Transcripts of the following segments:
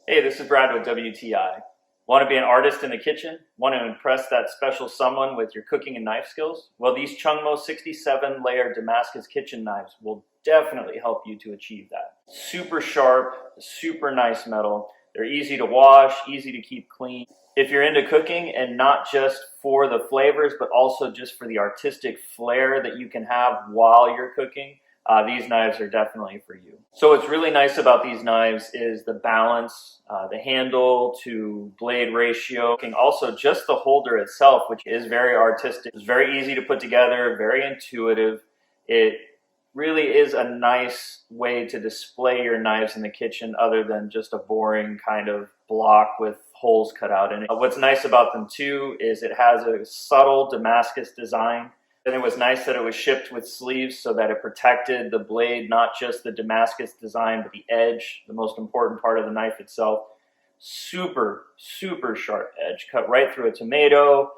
Hey, this is Brad with WTI. Want to be an artist in the kitchen? Want to impress that special someone with your cooking and knife skills? Well, these Chungmo 67-layer Damascus kitchen knives will definitely help you to achieve that. Super sharp, super nice metal. They're easy to wash, easy to keep clean. If you're into cooking and not just for the flavors, but also just for the artistic flair that you can have while you're cooking, these knives are definitely for you. So what's really nice about these knives is the balance, the handle to blade ratio, and also just the holder itself, which is very artistic. It's very easy to put together, very intuitive. It really is a nice way to display your knives in the kitchen other than just a boring kind of block with holes cut out in it. What's nice about them too is it has a subtle Damascus design. And it was nice that it was shipped with sleeves so that it protected the blade, not just the Damascus design, but the edge, the most important part of the knife itself. Super, super sharp edge, cut right through a tomato,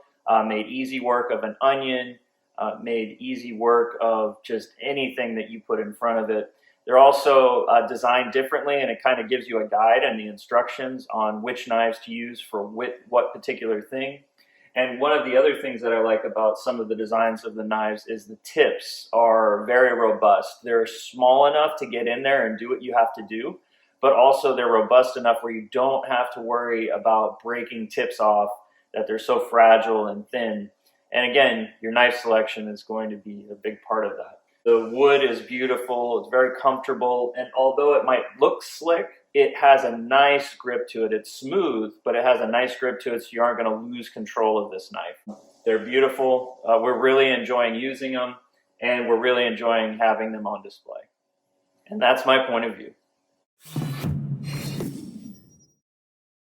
made easy work of an onion, made easy work of just anything that you put in front of it. They're also designed differently, and it kind of gives you a guide and the instructions on which knives to use for what particular thing. And one of the other things that I like about some of the designs of the knives is the tips are very robust. They're small enough to get in there and do what you have to do, but also they're robust enough where you don't have to worry about breaking tips off, that they're so fragile and thin. And again, your knife selection is going to be a big part of that. The wood is beautiful, it's very comfortable, and although it might look slick, it has a nice grip to it. It's smooth, but it has a nice grip to it, so you aren't going to lose control of this knife. They're beautiful. We're really enjoying using them, and we're really enjoying having them on display. And that's my point of view.